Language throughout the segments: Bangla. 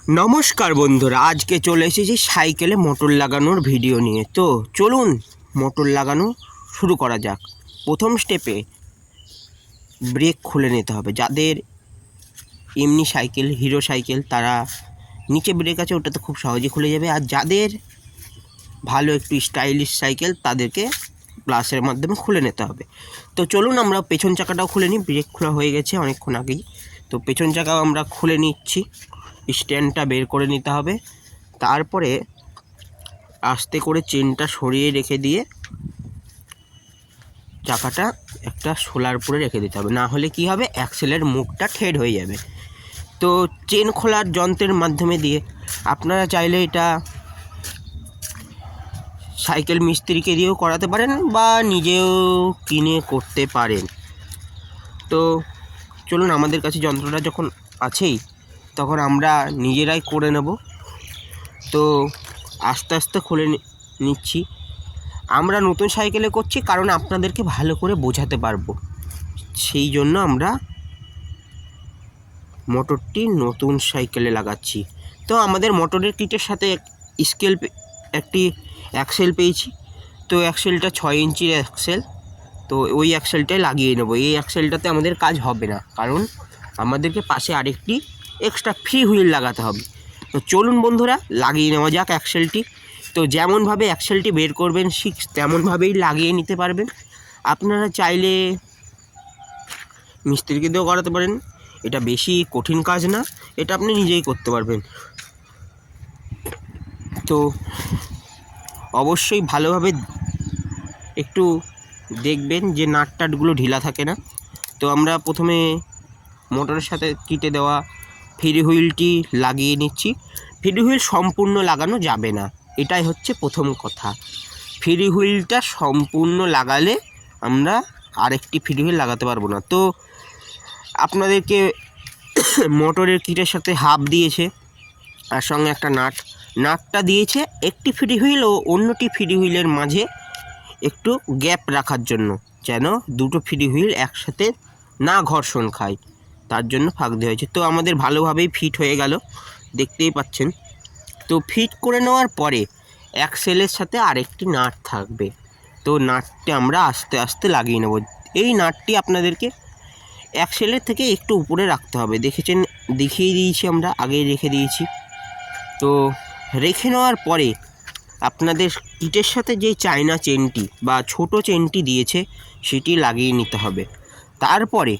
নমস্কার বন্ধুরা, আজকে চলে এসেছি সাইকেলে মোটর লাগানোর ভিডিও নিয়ে। তো চলুন মোটর লাগানো শুরু করা যাক। প্রথম স্টেপে ব্রেক খুলে নিতে হবে। যাদের এমনি সাইকেল, হিরো সাইকেল, তারা নিচে ব্রেক আছে, ওটা তো খুব সহজে খুলে যাবে। আর যাদের ভালো একটু স্টাইলিশ সাইকেল, তাদেরকে প্লাসের মাধ্যমে খুলে নিতে হবে। তো চলুন আমরা পেছন চাকাটাও খুলে নিই। ব্রেক খোলা হয়ে গেছে অনেকক্ষণ আগেই। তো পেছন চাকাও আমরা খুলে নিচ্ছি। স্ট্যান্ডটা বের করে নিতে হবে। তারপরে আস্তে করে চেনটা সরিয়ে রেখে দিয়ে চাকাটা একটা শোলার উপরে রেখে দিতে হবে, না হলে কি হবে, অ্যাক্সেলের মুখটা ঠেড হয়ে যাবে। তো চেন খোলার যন্ত্রের মাধ্যমে দিয়ে আপনারা চাইলে এটা সাইকেল মিস্ত্রিকে দিয়েও করাতে পারেন বা নিজেও কিনে করতে পারেন। তো চলুন, আমাদের কাছে যন্ত্রটা যখন আছেই, তখন আমরা নিজেরাই করে নেব। তো আস্তে আস্তে খুলে নিচ্ছি। আমরা নতুন সাইকেলে করছি কারণ আপনাদেরকে ভালো করে বোঝাতে পারবো, সেই জন্য আমরা মোটরটি নতুন সাইকেলে লাগাচ্ছি। তো আমাদের মোটরের কিটের সাথে একটি অ্যাক্সেল পেয়েছি। তো অ্যাক্সেলটা 6 ইঞ্চির অ্যাক্সেল। তো ওই অ্যাক্সেলটাই লাগিয়ে নেব। এই অ্যাক্সেলটাতে আমাদের কাজ হবে না, কারণ আমাদেরকে পাশে আরেকটি এক্সট্রা ফ্রি হুইল লাগাতে হবে। তো চলুন বন্ধুরা, লাগিয়ে নেওয়া যাক অ্যাক্সেলটি। তো যেমনভাবে অ্যাক্সেলটি বের করবেন ঠিক তেমনভাবেই লাগিয়ে নিতে পারবেন। আপনারা চাইলে মিস্ত্রিকে দিয়েও করাতে পারেন। এটা বেশি কঠিন কাজ না, এটা আপনি নিজেই করতে পারবেন। তো অবশ্যই ভালোভাবে একটু দেখবেন যে নাট টাটগুলো ঢিলা থাকে না। তো আমরা প্রথমে মোটরের সাথে কিটে দেওয়া ফ্রি হুইলটি লাগিয়ে নিচ্ছি। ফ্রি হুইল সম্পূর্ণ লাগানো যাবে না, এটাই হচ্ছে প্রথম কথা। ফ্রি হুইলটা সম্পূর্ণ লাগালে আমরা আরেকটি ফ্রি হুইল লাগাতে পারবো না। তো আপনাদেরকে মোটরের কিটের সাথে হাফ দিয়েছে, আর সঙ্গে একটা নাটটা দিয়েছে একটি ফ্রি হুইল ও অন্যটি ফ্রি হুইলের মাঝে একটু গ্যাপ রাখার জন্য, যেন দুটো ফ্রি হুইল একসাথে না ঘর্ষণ খায়, তার জন্য ফাঁক দেওয়া হয়েছে। তো আমাদের ভালোভাবেই ফিট হয়ে গেল, দেখতেই পাচ্ছেন। তো ফিট করে নেওয়ার পরে অ্যাক্সেলের সাথে আরেকটি নাট থাকবে। তো নাটটি আমরা আস্তে আস্তে লাগিয়ে নেব। এই নাটটি আপনাদেরকে অ্যাক্সেলের থেকে একটু উপরে রাখতে হবে। দেখিয়ে দিয়েছি, আমরা আগেই রেখে দিয়েছি। তো রেখে নেওয়ার পরে আপনাদের কিটের সাথে যে চায়না চেনটি বা ছোট চেনটি দিয়েছে সেটি লাগিয়ে নিতে হবে। তারপরে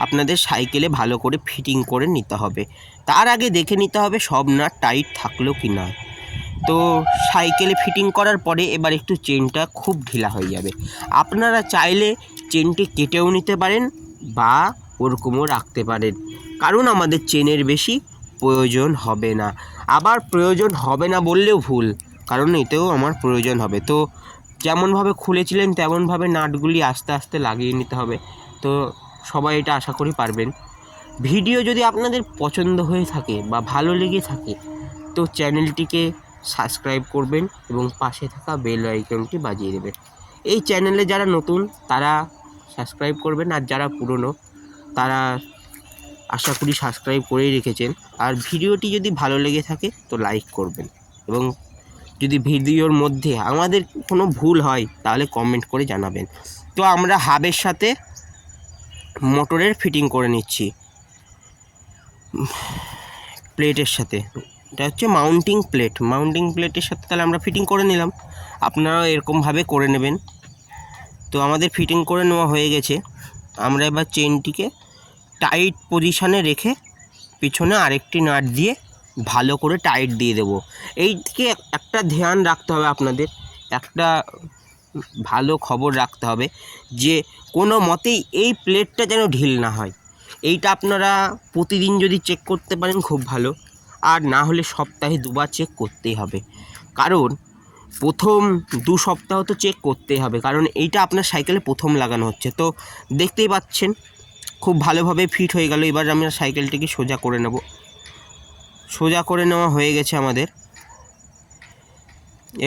আপনাদের সাইকেলে ভালো করে ফিটিং করে নিতে হবে। তার আগে দেখে নিতে হবে সব নাট টাইট থাকলো কি না। তো সাইকেলে ফিটিং করার পরে এবার একটু চেনটা খুব ঢিলা হয়ে যাবে। আপনারা চাইলে চেনটি কেটেও নিতে পারেন বা ওরকমও রাখতে পারেন, কারণ আমাদের চেনের বেশি প্রয়োজন হবে না। আবার প্রয়োজন হবে না বললেও ভুল, কারণ এতেও আমার প্রয়োজন হবে। তো যেমনভাবে খুলেছিলেন তেমনভাবে নাটগুলি আস্তে আস্তে লাগিয়ে নিতে হবে। তো সবাই এটা আশা করি পারবেন। ভিডিও যদি আপনাদের পছন্দ হয়ে থাকে বা ভালো লেগে থাকে, তো চ্যানেলটিকে সাবস্ক্রাইব করবেন এবং পাশে থাকা বেল আইকনটি বাজিয়ে দেবেন। এই চ্যানেলে যারা নতুন তারা সাবস্ক্রাইব করবেন, আর যারা পুরনো তারা আশা করি সাবস্ক্রাইব করেই রেখেছেন। আর ভিডিওটি যদি ভালো লেগে থাকে তো লাইক করবেন, এবং যদি ভিডিওর মধ্যে আমাদের কোনো ভুল হয় তাহলে কমেন্ট করে জানাবেন। তো আমরা হাবের সাথে মোটরের ফিটিং করে নিচ্ছি প্লেটের সাথে। এটা হচ্ছে মাউন্টিং প্লেটের সাথে তাহলে আমরা ফিটিং করে নিলাম। আপনারাও এরকমভাবে করে নেবেন। তো আমাদের ফিটিং করে নেওয়া হয়ে গেছে। আমরা এবার চেনটিকে টাইট পজিশানে রেখে পিছনে আরেকটি নাট দিয়ে ভালো করে টাইট দিয়ে দেব। এই দিকে একটা ধ্যান রাখতে হবে আপনাদের, একটা ভালো খবর রাখতে হবে যে কোনো মতেই এই প্লেটটা যেন ঢিল না হয়। এইটা আপনারা প্রতিদিন যদি চেক করতে পারেন খুব ভালো, আর না হলে সপ্তাহে 2 বার চেক করতেই হবে। কারণ প্রথম 2 সপ্তাহ তো চেক করতেই হবে, কারণ এইটা আপনার সাইকেলে প্রথম লাগানো হচ্ছে। তো দেখতেই পাচ্ছেন খুব ভালোভাবে ফিট হয়ে গেল। এবার আমরা সাইকেলটিকে সোজা করে নেব। সোজা করে নেওয়া হয়ে গেছে আমাদের।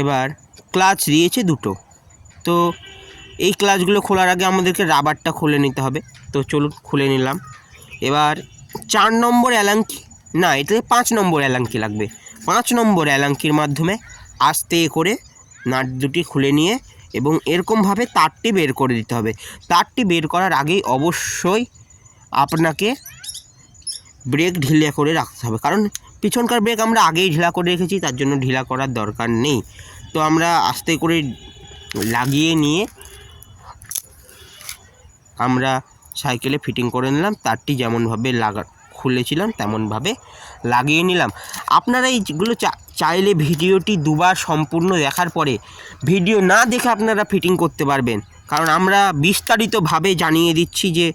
এবার ক্লাচ দিয়েছে দুটো। তো এই ক্লাচগুলো খোলার আগে আমাদেরকে রাবারটা খুলে নিতে হবে। তো চলুন খুলে নিলাম। এবার 4 নম্বর অ্যালান না, এটাতে 5 নম্বর অ্যালাঙ্কি লাগবে। 5 নম্বর অ্যালাঙ্কির মাধ্যমে আস্তে করে নাট দুটি খুলে নিয়ে এবং এরকমভাবে তারটি বের করে দিতে হবে। তারটি বের করার আগেই অবশ্যই আপনাকে ব্রেক ঢিলা করে রাখতে হবে, কারণ পিছনকার ব্রেক আমরা আগেই ঢিলা করে রেখেছি, তার জন্য ঢিলা করার দরকার নেই। তো আমরা আস্তে করে লাগিয়ে নিয়ে আমরা সাইকেলে ফিটিং করে নিলাম। তারটি যেমনভাবে খুলেছিলাম তেমনভাবে লাগিয়ে নিলাম। আপনারা এইগুলো চাইলে ভিডিওটি দুবার সম্পূর্ণ দেখার পরে ভিডিও না দেখে আপনারা ফিটিং করতে পারবেন, কারণ আমরা বিস্তারিতভাবে জানিয়ে দিচ্ছি যে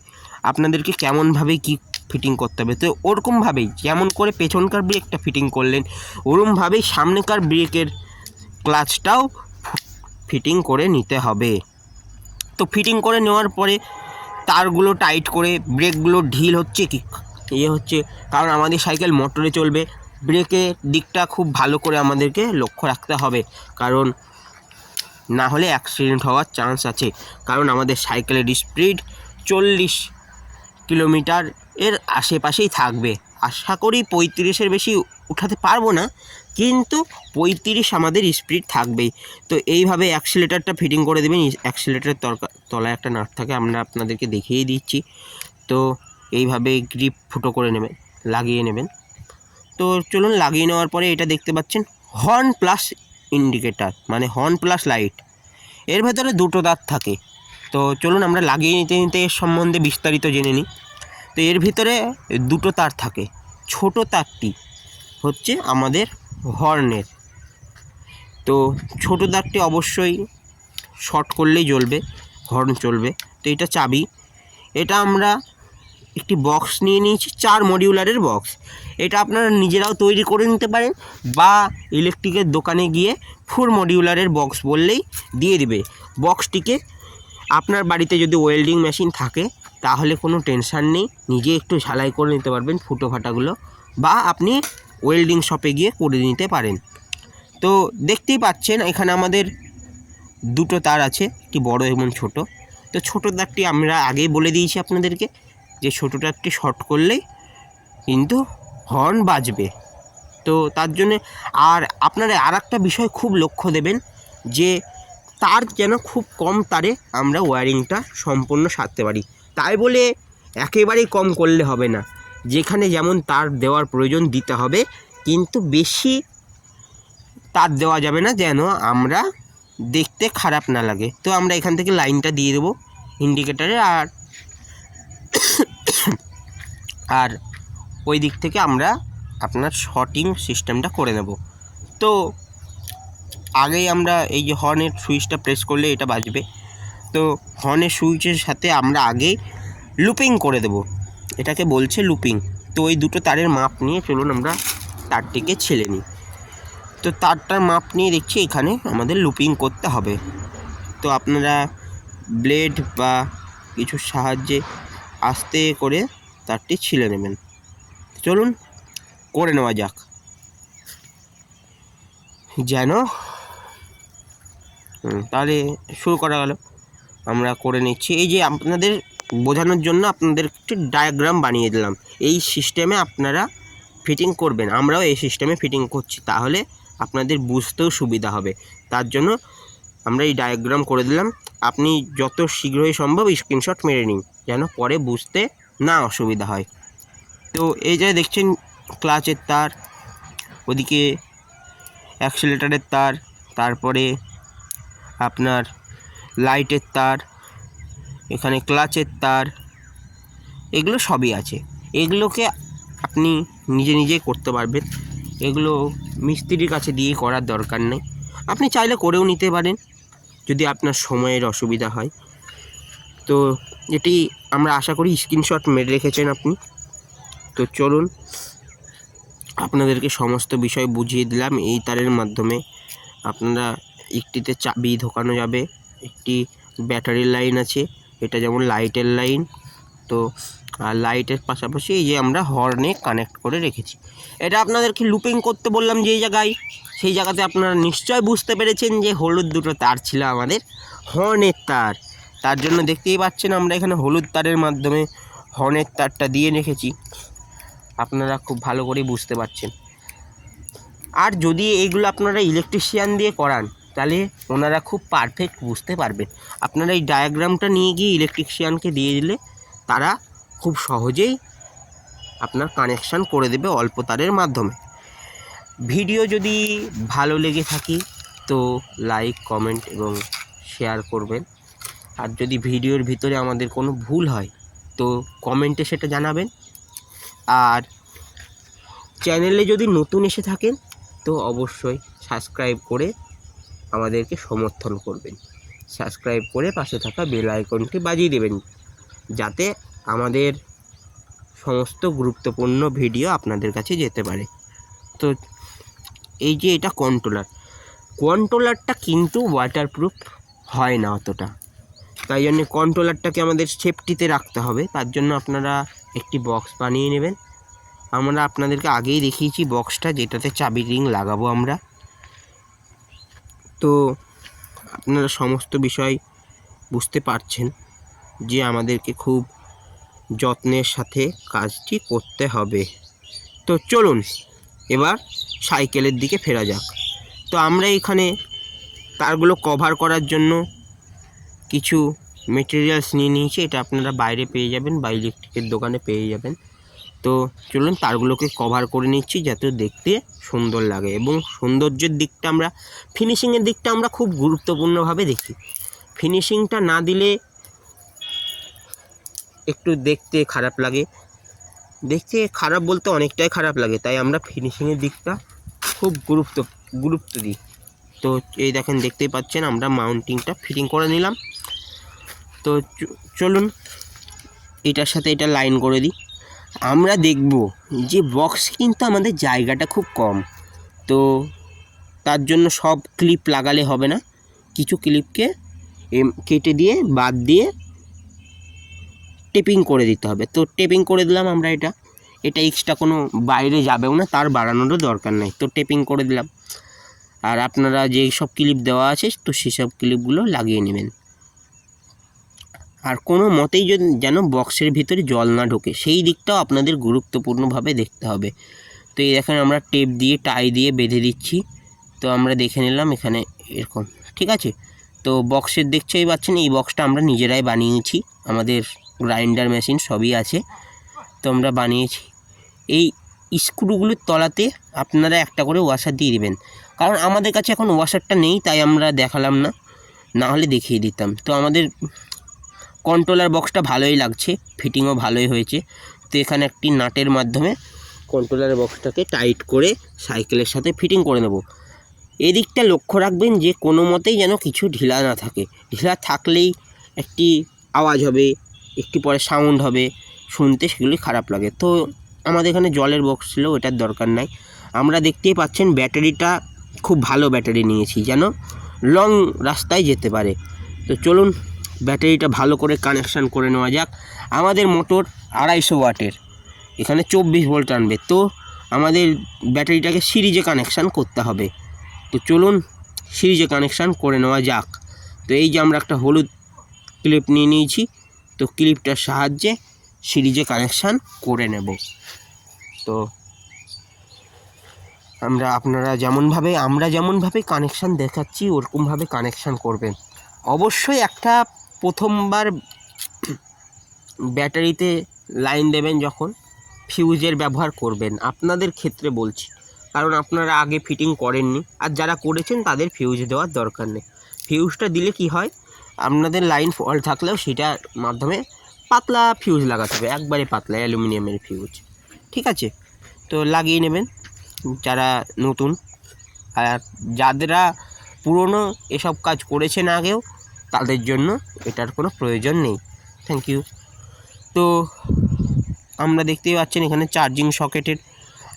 আপনাদেরকে কেমনভাবে কি ফিটিং করতে হবে। তো ওরকমভাবেই যেমন করে পেছনকার ব্রেকটা ফিটিং করলেন, ওরকমভাবেই সামনেকার ব্রেকের ক্লাচটাও ফিটিং করে নিতে হবে। তো ফিটিং করে নেওয়ার পরে তারগুলো টাইট করে, ব্রেকগুলো ঢিল হচ্ছে কি হচ্ছে, কারণ আমাদের সাইকেল মোটরে চলবে, ব্রেকের দিকটা খুব ভালো করে আমাদেরকে লক্ষ্য রাখতে হবে, কারণ না হলে অ্যাক্সিডেন্ট হওয়ার চান্স আছে। কারণ আমাদের সাইকেলের স্পিড 40 কিলোমিটার এর আশেপাশেই থাকবে। আশা করি 35-এর বেশি উঠাতে পারবো না, কিন্তু 35 আমাদের স্পিড থাকবেই। তো এইভাবে অ্যাক্সিলেটারটা ফিটিং করে দেবেন। অ্যাক্সিলেটারের তলায় একটা নাট থাকে, আমরা আপনাদেরকে দেখিয়ে দিচ্ছি। তো এইভাবে গ্রিপ ফুটো করে নেবেন, লাগিয়ে নেবেন। তো চলুন, লাগিয়ে নেওয়ার পরে এটা দেখতে পাচ্ছেন হর্ন প্লাস ইন্ডিকেটার, মানে হর্ন প্লাস লাইট, এর ভেতরে দুটো তার থাকে। তো চলুন আমরা লাগিয়ে নিতে নিতে এর সম্বন্ধে বিস্তারিত জেনে নিই। তো এর ভিতরে দুটো তার থাকে। ছোট তারটি হচ্ছে আমাদের হর্নের। তো ছোট তারটি অবশ্যই শর্ট করলেই জ্বলবে, হর্ন চলবে। তো এটা চাবি। এটা আমরা একটি বক্স নিয়ে নিয়েছি, 4 মডিউলারের বক্স। এটা আপনারা নিজেরাও তৈরি করে নিতে পারেন, বা ইলেকট্রিকের দোকানে গিয়ে 4 মডিউলারের বক্স বললেই দিয়ে দিবে। বক্সটিকে আপনার বাড়িতে যদি ওয়েল্ডিং মেশিন থাকে তাহলে কোনো টেনশান নেই, নিজে একটু ঝালাই করে নিতে পারবেন ফুটো ফাটাগুলো, বা আপনি ওয়েল্ডিং শপে গিয়ে করে নিতে পারেন। তো দেখতেই পাচ্ছেন এখানে আমাদের দুটো তার আছে, একটি বড় এবং ছোট। তো ছোটো তারটি আমরা আগেই বলে দিয়েছি আপনাদেরকে যে ছোটো তারটি শর্ট করলেই কিন্তু হর্ন বাজবে। তো তার জন্যে আর আপনারা আর একটা বিষয় খুব লক্ষ্য দেবেন যে তার যেন খুব কম তারে আমরা ওয়্যারিংটা সম্পূর্ণ সারতে পারি। তাই বলে একেবারেই কম করলে হবে না, যেখানে যেমন তার দেওয়ার প্রয়োজন দিতে হবে, কিন্তু বেশি তার দেওয়া যাবে না যেন আমরা দেখতে খারাপ না লাগে। তো আমরা এখান থেকে লাইনটা দিয়ে দেবো ইন্ডিকেটারে, আর ওই দিক থেকে আমরা আপনার শর্টিং সিস্টেমটা করে নেব। তো আগেই আমরা এই যে হর্নের সুইচটা প্রেস করলে এটা বাজবে। তো হর্নের সুইচের সাথে আমরা আগেই লুপিং করে দেব, এটাকে বলছে লুপিং। তো ওই দুটো তারের মাপ নিয়ে চলুন আমরা তারটিকে ছেলে নিই। তো তারটার মাপ নিয়ে দেখছি এখানে আমাদের লুপিং করতে হবে। তো আপনারা ব্লেড বা কিছুর সাহায্যে আস্তে করে তারটি ছিলে নেবেন। চলুন করে নেওয়া যাক, যেন তাহলে শুরু করা গেল। আমরা করে নিচ্ছি। এই যে আপনাদের বোঝানোর জন্য আপনাদের একটি ডায়াগ্রাম বানিয়ে দিলাম, এই সিস্টেমে আপনারা ফিটিং করবেন। আমরাও এই সিস্টেমে ফিটিং করছি, তাহলে আপনাদের বুঝতেও সুবিধা হবে। তার জন্য আমরা এই ডায়াগ্রাম করে দিলাম। আপনি যত শীঘ্রই সম্ভব স্ক্রিনশট মেরে নিন, যেন পরে বুঝতে না অসুবিধা হয়। তো এই যে দেখছেন ক্লাচের তার, ওদিকে অ্যাক্সিলেটারের তার, তারপরে আপনার লাইটের তার, এখানে ক্লাচের তার, এগুলো সবই আছে। এগুলোকে আপনি নিজে নিজেই করতে পারবেন, এগুলো মিস্ত্রির কাছে দিয়ে করার দরকার নেই। আপনি চাইলে করেও নিতে পারেন যদি আপনার সময়ের অসুবিধা হয়। তো এটি আমরা আশা করি স্ক্রিনশট মেরে রেখেছেন আপনি। তো চলুন আপনাদেরকে সমস্ত বিষয় বুঝিয়ে দিলাম এই তারের মাধ্যমে। আপনারা একটিতে চাবি ঢোকানো যাবে, একটি ব্যাটারির লাইন আছে, এটা যেমন লাইটের লাইন। তো আর লাইটের পাশাপাশি এই যে আমরা হর্নে কানেক্ট করে রেখেছি। এটা আপনাদেরকে লুপিং করতে বললাম যেই জায়গায়, সেই জায়গাতে আপনারা নিশ্চয় বুঝতে পেরেছেন যে হলুদ দুটো তার ছিল আমাদের হর্নের তার। তার জন্য দেখতেই পাচ্ছেন আমরা এখানে হলুদ তারের মাধ্যমে হর্নের তারটা দিয়ে রেখেছি। আপনারা খুব ভালো করেই বুঝতে পারছেন। আর যদি এইগুলো আপনারা ইলেকট্রিশিয়ান দিয়ে করান তাহলে ওনারা খুব পারফেক্ট বুঝতে পারবেন। আপনারা এই ডায়াগ্রামটা নিয়ে গিয়ে ইলেকট্রিশিয়ানকে দিয়ে দিলে তারা খুব সহজেই আপনার কানেকশান করে দেবে অল্প তারের মাধ্যমে। ভিডিও যদি ভালো লেগে থাকে তো লাইক, কমেন্ট এবং শেয়ার করবেন। আর যদি ভিডিওর ভিতরে আমাদের কোনো ভুল হয় তো কমেন্টে সেটা জানাবেন। আর চ্যানেলে যদি নতুন এসে থাকেন তো অবশ্যই সাবস্ক্রাইব করে আমাদেরকে সমর্থন করবেন। সাবস্ক্রাইব করে পাশে থাকা বেল আইকনটি বাজিয়ে দেবেন যাতে আমাদের সমস্ত গুরুত্বপূর্ণ ভিডিও আপনাদের কাছে যেতে পারে। তো এই যে এটা কন্ট্রোলারটা কিন্তু ওয়াটারপ্রুফ হয় না অতটা, তাই জন্য কন্ট্রোলারটাকে আমাদের সেফটিতে রাখতে হবে। তার জন্য আপনারা একটি বক্স বানিয়ে নেবেন। আমরা আপনাদেরকে আগেই দেখিয়েছি বক্সটা, যেটাতে চাবি রিং লাগাবো আমরা। তো আপনারা সমস্ত বিষয় বুঝতে পারছেন যে আমাদেরকে খুব যত্নের সাথে কাজটি করতে হবে। তো চলুন এবার সাইকেলের দিকে ফেরা যাক। তো আমরা এখানে তারগুলো কভার করার জন্য কিছু মেটেরিয়ালস নিয়ে নিয়েছি। এটা আপনারা বাইরে পেয়ে যাবেন বা ইলেকট্রিকের দোকানে পেয়ে যাবেন। তো চলুন তারগুলোকে কভার করে নিচ্ছি যাতে দেখতে সুন্দর লাগে, এবং সৌন্দর্যের দিকটা আমরা, ফিনিশিংয়ের দিকটা আমরা খুব গুরুত্বপূর্ণভাবে দেখি। ফিনিশিংটা না দিলে একটু দেখতে খারাপ লাগে, দেখতে খারাপ বলতে অনেকটাই খারাপ লাগে, তাই আমরা ফিনিশিংয়ের দিকটা খুব গুরুত্ব দিই। তো এই দেখেন, দেখতেই পাচ্ছেন আমরা মাউন্টিংটা ফিটিং করে নিলাম। তো চলুন এটার সাথে এটা লাইন করে দিই। আমরা দেখব যে বক্স কিন্তু আমাদের জায়গাটা খুব কম, তো তার জন্য সব ক্লিপ লাগালে হবে না, কিছু ক্লিপকে কেটে দিয়ে বাদ দিয়ে টেপিং করে দিতে হবে। তো টেপিং করে দিলাম আমরা, এটা এক্সট্রা কোনো বাইরে যাবেও না, তার বাড়ানোরও দরকার নেই। তো টেপিং করে দিলাম। আর আপনারা যে সব ক্লিপ দেওয়া আছে তো সেসব ক্লিপগুলো লাগিয়ে নেবেন। আর কোনো মতেই যেন বক্সের ভিতরে জল না ঢোকে সেই দিকটাও আপনাদের গুরুত্বপূর্ণভাবে দেখতে হবে। তো এই দেখেন আমরা টেপ দিয়ে টাই দিয়ে বেঁধে দিচ্ছি। তো আমরা দেখে নিলাম এখানে এরকম, ঠিক আছে। তো বক্সের দেখতেই পাচ্ছেন এই বক্সটা আমরা নিজেরাই বানিয়েছি, আমাদের গ্রাইন্ডার মেশিন সবই আছে, তো আমরা বানিয়েছি। এই স্ক্রুগুলোর তলাতে আপনারা একটা করে ওয়াশার দিয়ে দিবেন, কারণ আমাদের কাছে এখন ওয়াশারটা নেই তাই আমরা দেখালাম না, না হলে দেখিয়ে দিতাম। তো আমাদের কন্ট্রোলার বক্সটা ভালোই লাগছে, ফিটিংও ভালোই হয়েছে। তো এখানে একটি নাটের মাধ্যমে কন্ট্রোলার বক্সটাকে টাইট করে সাইকেলের সাথে ফিটিং করে নেব। এদিকটা লক্ষ্য রাখবেন যে কোনো মতেই যেন কিছু ঢিলা না থাকে, ঢিলা থাকলেই একটি আওয়াজ হবে, একটি পরে সাউন্ড হবে, শুনতে সেগুলি খারাপ লাগে। তো আমাদের এখানে জলের বক্স ছিল, ওটার দরকার নাই। আমরা দেখতেই পাচ্ছেন ব্যাটারিটা খুব ভালো ব্যাটারি নিয়েছি, যেন লং রাস্তায় যেতে পারে। তো চলুন ব্যাটারিটা ভালো করে কানেকশান করে নেওয়া যাক। আমাদের মোটর 250 ওয়াটের, এখানে 24 ভোল্ট আনবে, তো আমাদের ব্যাটারিটাকে সিরিজে কানেকশান করতে হবে। তো চলুন সিরিজে কানেকশান করে নেওয়া যাক। তো এই যে আমরা একটা হলুদ ক্লিপ নিয়ে নিয়েছি, তো ক্লিপটার সাহায্যে সিরিজে কানেকশান করে নেব। তো আপনারা আমরা যেমনভাবে কানেকশান দেখাচ্ছি ওরকমভাবে কানেকশান করবেন। অবশ্যই একটা প্রথমবার ব্যাটারিতে লাইন দেবেন যখন, ফিউজের ব্যবহার করবেন, আপনাদের ক্ষেত্রে বলছি, কারণ আপনারা আগে ফিটিং করেননি, আর যারা করেছেন তাদের ফিউজ দেওয়ার দরকার নেই। ফিউজটা দিলে কি হয়, আপনাদের লাইন ফল্ট থাকলেও সেটার মাধ্যমে পাতলা ফিউজ লাগাতে হবে, একবারে পাতলা অ্যালুমিনিয়ামের ফিউজ, ঠিক আছে। তো লাগিয়ে নেবেন যারা নতুন, আর যারা পুরনো এসব কাজ করেছেন আগেও তাদের জন্য এটার কোনো প্রয়োজন নেই। Thank you. তো আমরা দেখতেই পাচ্ছেন এখানে চার্জিং সকেটের,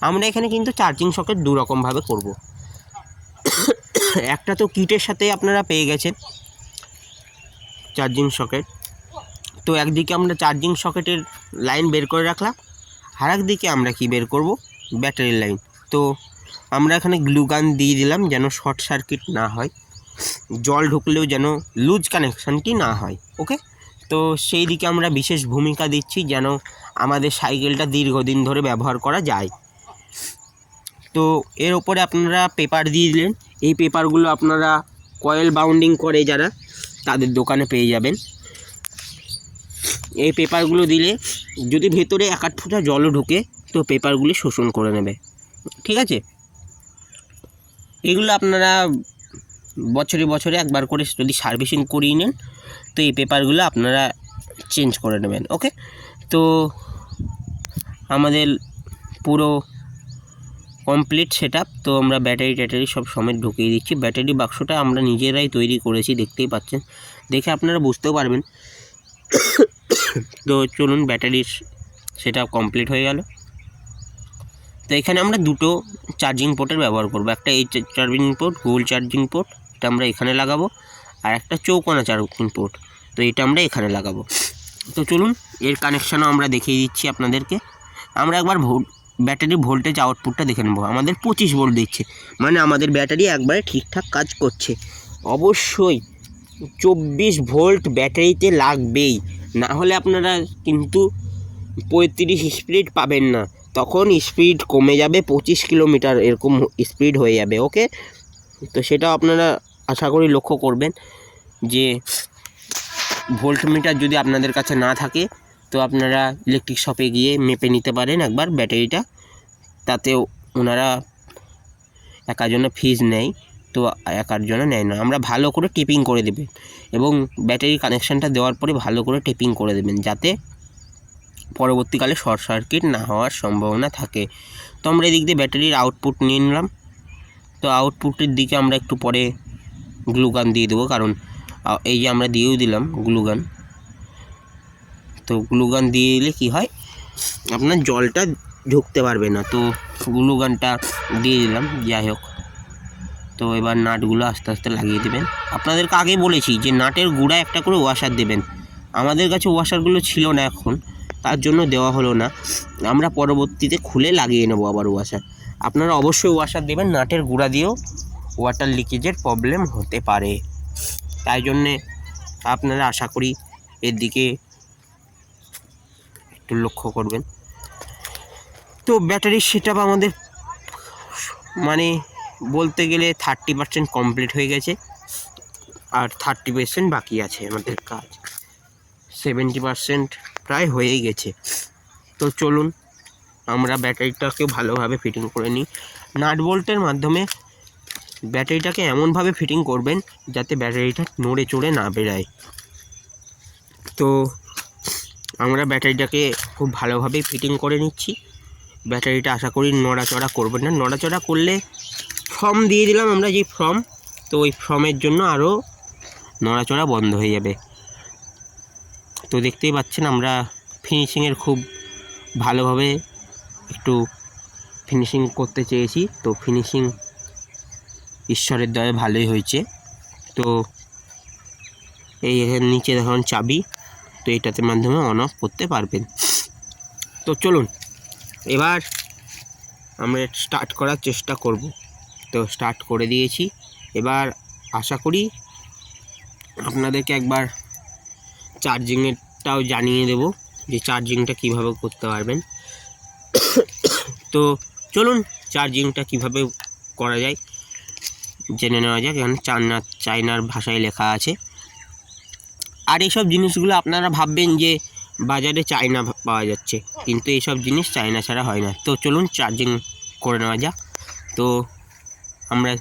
আমরা এখানে কিন্তু চার্জিং সকেট দু রকমভাবে করব। একটা তো কিটের সাথে আপনারা পেয়ে গেছেন চার্জিং সকেট, তো একদিকে আমরা চার্জিং সকেটের লাইন বের করে রাখলাম, আর একদিকে আমরা কি বের করব, ব্যাটারির লাইন। তো আমরা এখানে গ্লুগান দিয়ে দিলাম যেন শর্ট সার্কিট না হয়, জল ঢুকলেও যেন লুজ কানেকশানটি না হয়। ওকে, তো তো সেই দিকে আমরা বিশেষ ভূমিকা দিচ্ছি যেন আমাদের সাইকেলটা দীর্ঘদিন ধরে ব্যবহার করা যায়। তো এর ওপরে আপনারা পেপার দিয়ে দিলেন। এই পেপারগুলো আপনারা কয়েল বাউন্ডিং করে যারা, তাদের দোকানে পেয়ে যাবেন। এই পেপারগুলো দিলে যদি ভেতরে 1-8 ফোঁটা জলও ঢোকে তো পেপারগুলি শোষণ করে নেবে, ঠিক আছে। এগুলো আপনারা বছরে বছরে একবার করে যদি সার্ভিসিং করিয়ে নেন তো এই পেপারগুলো আপনারা চেঞ্জ করে নেবেন। ওকে, তো আমাদের পুরো কমপ্লিট সেটআপ। তো আমরা ব্যাটারি সব সমেত ঢুকিয়ে দিচ্ছি। ব্যাটারি বাক্সটা আমরা নিজেরাই তৈরি করেছি, দেখতেই পাচ্ছেন, দেখে আপনারা বুঝতেও পারবেন। তো চলুন, ব্যাটারির সেটআপ কমপ্লিট হয়ে গেল। তো এখানে আমরা দুটো চার্জিং পোর্টের ব্যবহার করব। একটা এই চার্জিং পোর্ট, গোল চার্জিং পোর্ট, এটা আমরা এখানে লাগাবো, আর একটা চৌকোনা চার্জিং পোর্ট, তো এটা আমরা এখানে লাগাবো। তো চলুন, এর কানেকশানও আমরা দেখিয়ে দিচ্ছি আপনাদেরকে। আমরা একবার ব্যাটারির ভোল্টেজ আউটপুটটা দেখে নেব। আমাদের 25 ভোল্ট দিচ্ছে, মানে আমাদের ব্যাটারি একবারে ঠিকঠাক কাজ করছে। অবশ্যই 24 ভোল্ট ব্যাটারিতে লাগবেই, না হলে আপনারা কিন্তু 35 স্পিড পাবেন না, তখন স্পিড কমে যাবে, 25 কিলোমিটার এরকম স্পিড হয়ে যাবে। ওকে, তো সেটাও আপনারা আশা করি লক্ষ্য করবেন যে ভোল্টমিটার যদি আপনাদের কাছে না থাকে তো আপনারা ইলেকট্রিক শপে গিয়ে মেপে নিতে পারেন একবার ব্যাটারিটা, তাতেও ওনারা একার জন্য ফিজ নেয়, তো একার জন্য নেয় না। আমরা ভালো করে টেপিং করে দেবেন এবং ব্যাটারি কানেকশানটা দেওয়ার পরে ভালো করে টেপিং করে দেবেন, যাতে পরবর্তীকালে শর্ট সার্কিট না হওয়ার সম্ভাবনা থাকে। তো আমরা এদিক দিয়ে ব্যাটারির আউটপুট নিয়ে নিলাম। তো আউটপুটের দিকে আমরা একটু পরে গ্লুগান দিয়ে দেবো, কারণ এই যে আমরা দিয়েও দিলাম গ্লুগান। তো গ্লুগান দিয়ে দিলে কী হয়, আপনার জলটা ঢুকতে পারবে না, তো গ্লুগানটা দিয়ে দিলাম। যাই হোক, তো এবার নাটগুলো আস্তে আস্তে লাগিয়ে দেবেন। আপনাদেরকে আগে বলেছি যে নাটের গুঁড়া একটা করে ওয়াশার দেবেন। আমাদের কাছে ওয়াশারগুলো ছিল না এখন, তার জন্য দেওয়া হলো না। আমরা পরবর্তীতে খুলে লাগিয়ে নেব আবার ওয়াশার। আপনারা অবশ্যই ওয়াশার দেবেন, নাটের গুঁড়া দিয়েও ওয়াটার লিকেজের প্রবলেম হতে পারে, তাই জন্যে আপনারা আশা করি এর দিকে একটু লক্ষ্য করবেন। তো ব্যাটারির সেটআপ আমাদের মানে বলতে গেলে 30% কমপ্লিট হয়ে গেছে, আর 30% বাকি আছে আমাদের কাজ। 70% প্রায় হয়েই গেছে। তো চলুন আমরা ব্যাটারিটাকে ভালোভাবে ফিটিং করে নিই। নাট বোল্টের মাধ্যমে ব্যাটারিটাকে এমনভাবে ফিটিং করবেন যাতে ব্যাটারিটা নড়ে চড়ে না বেরায়। তো আমরা ব্যাটারিটাকে খুব ভালোভাবে ফিটিং করে নিচ্ছি। ব্যাটারিটা আশা করি নড়াচড়া করবেন না, নড়াচড়া করলে ফর্ম দিয়ে দিলাম আমরা যে ফর্ম, তো ওই ফর্মের জন্য আরও নড়াচড়া বন্ধ হয়ে যাবে। তো দেখতেই পাচ্ছেন আমরা ফিনিশিংয়ের খুব ভালোভাবে একটু ফিনিশিং করতে চেয়েছি। তো ফিনিশিং ঈশ্বরের দয়ে ভালোই হয়েছে। তো এই এখানে নিচে দেখুন চাবি, তো এটাতে মাধ্যমে অন অফ করতে পারবেন। তো চলুন এবার আমরা স্টার্ট করার চেষ্টা করব। তো স্টার্ট করে দিয়েছি। এবার আশা করি আপনাদেরকে একবার চার্জিংয়েরটাও জানিয়ে দেব যে চার্জিংটা কিভাবে করতে পারবেন। তো চলুন চার্জিংটা কিভাবে করা যায় জেনে নেওয়া যাক। এখানে চায়নার ভাষায় লেখা আছে। আর এইসব জিনিসগুলো আপনারা ভাববেন যে বাজারে চায়না পাওয়া যাচ্ছে, কিন্তু এইসব জিনিস চায়না ছাড়া হয় না। তো চলুন চার্জিং করে নেওয়া যাক। তো আমরা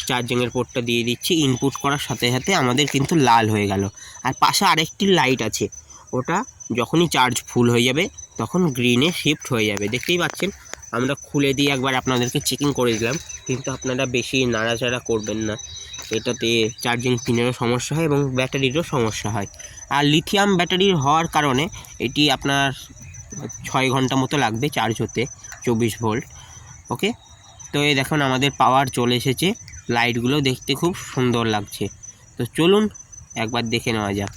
চার্জিংয়ের পোর্টটা দিয়ে দিচ্ছি। ইনপুট করার সাথে সাথে আমাদের কিন্তু লাল হয়ে গেল, আর পাশে আরেকটি লাইট আছে, ওটা যখনই চার্জ ফুল হয়ে যাবে তখন গ্রিনে শিফট হয়ে যাবে। দেখতেই পাচ্ছেন, আমরা খুলে দিয়ে একবার আপনাদেরকে চেকিং করে দিলাম, কিন্তু আপনারা বেশি নাড়াচাড়া করবেন না, এটাতে চার্জিং পিনেরও সমস্যা হয় এবং ব্যাটারিরও সমস্যা হয়। আর লিথিয়াম ব্যাটারির হওয়ার কারণে এটি আপনার 6 ঘন্টা মতো লাগবে চার্জ হতে, 24 ভোল্ট। ওকে, তো এই দেখুন আমাদের পাওয়ার চলে এসেছে, লাইটগুলো দেখতে খুব সুন্দর লাগছে। তো চলুন একবার দেখে নেওয়া যাক।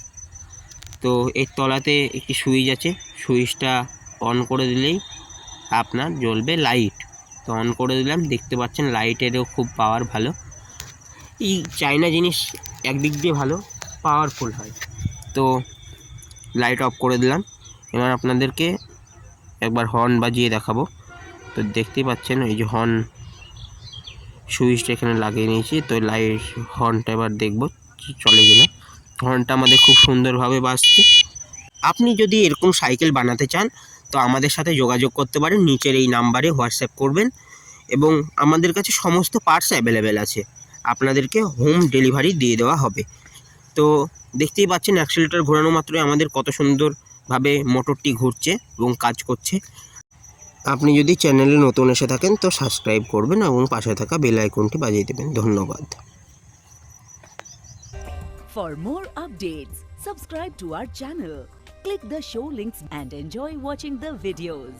তো এর তলাতে একটি সুইচ আছে, সুইচটা অন করে দিলেই আপনার জ্বলবে লাইট। তো অন করে দিলাম, দেখতে পাচ্ছেন লাইটেরও খুব পাওয়ার ভালো। এই চায়না জিনিস একদিক দিয়ে ভালো, পাওয়ারফুল হয়। তো লাইট অফ করে দিলাম। এবার আপনাদেরকে একবার হর্ন বাজিয়ে দেখাবো। তো দেখতেই পাচ্ছেন এই যে হর্ন সুইচটা এখানে লাগিয়ে নিয়েছি। তো লাইট হর্নটা এবার দেখব চলে কিনা। হর্নটা আমাদের খুব সুন্দরভাবে বাজছে। আপনি যদি এরকম সাইকেল বানাতে চান তো আমাদের সাথে যোগাযোগ করতে পারেন, নিচের এই নাম্বারে হোয়াটসঅ্যাপ করবেন এবং আমাদের কাছে সমস্ত পার্টস অ্যাভেলেবেল আছে, আপনাদেরকে হোম ডেলিভারি দিয়ে দেওয়া হবে। তো দেখতেই পাচ্ছেন অ্যাক্সিলারেটর ঘোরানো মাত্রই আমাদের কত সুন্দরভাবে মোটরটি ঘুরছে এবং কাজ করছে। আপনি যদি চ্যানেলে নতুন এসে থাকেন তো সাবস্ক্রাইব করবেন এবং পাশে থাকা বেল আইকনটি বাজিয়ে দেবেন। ধন্যবাদ। For more updates, subscribe to our channel, click the show links and enjoy watching the videos.